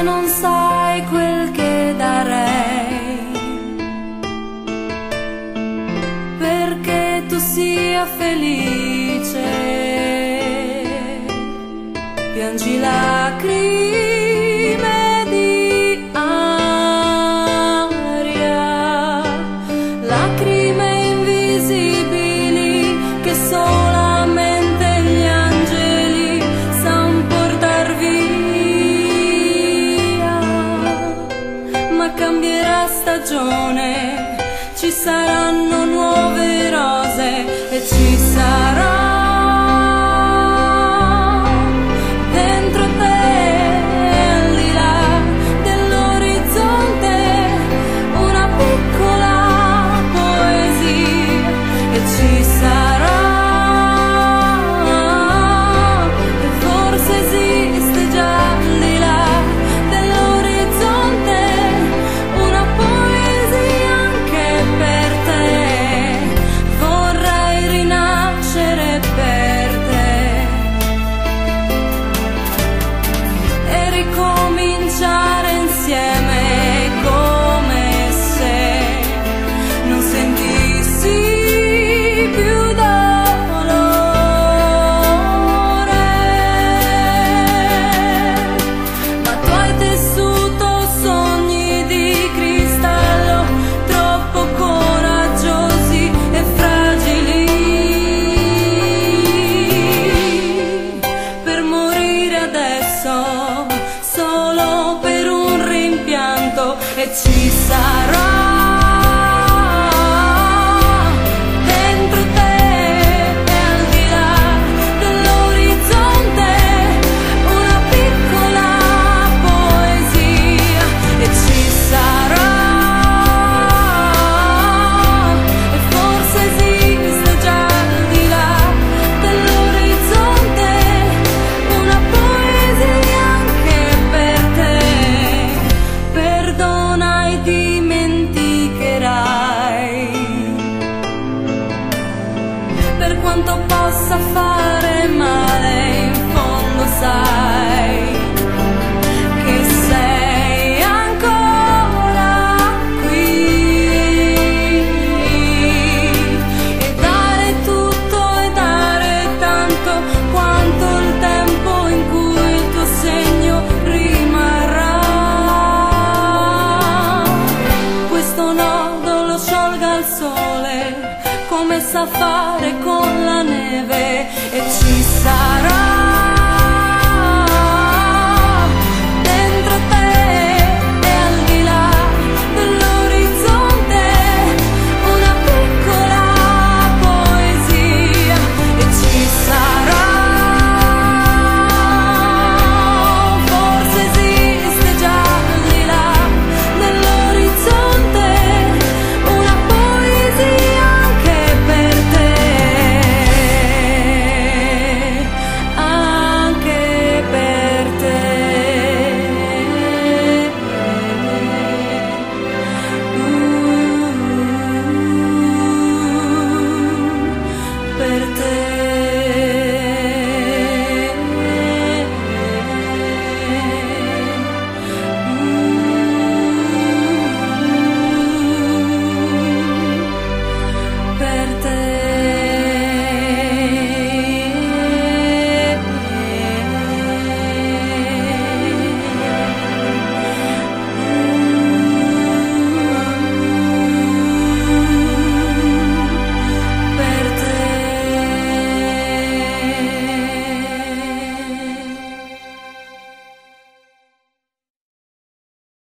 non sai quel che darei perché tu sia felice. Piangi lacrime di aria, lacrime invisibili che solamente gli angeli san portar via. Ma cambierà stagione, ci saranno nuove rose e ci sarà solo per un rimpianto e ci sarà dentro te e al di là dell'orizzonte una piccola poesia e ci sarà e forse esiste già al di là dell'orizzonte una poesia anche per te. Perdona e dimenticherai, per quanto possa fare male, in fondo sai che sei ancora qui e dare tutto e dare tanto quanto il tempo in cui il tuo segno rimarrà. Questo nodo lo sciolga il sole come sa fare con la neve e ci sarà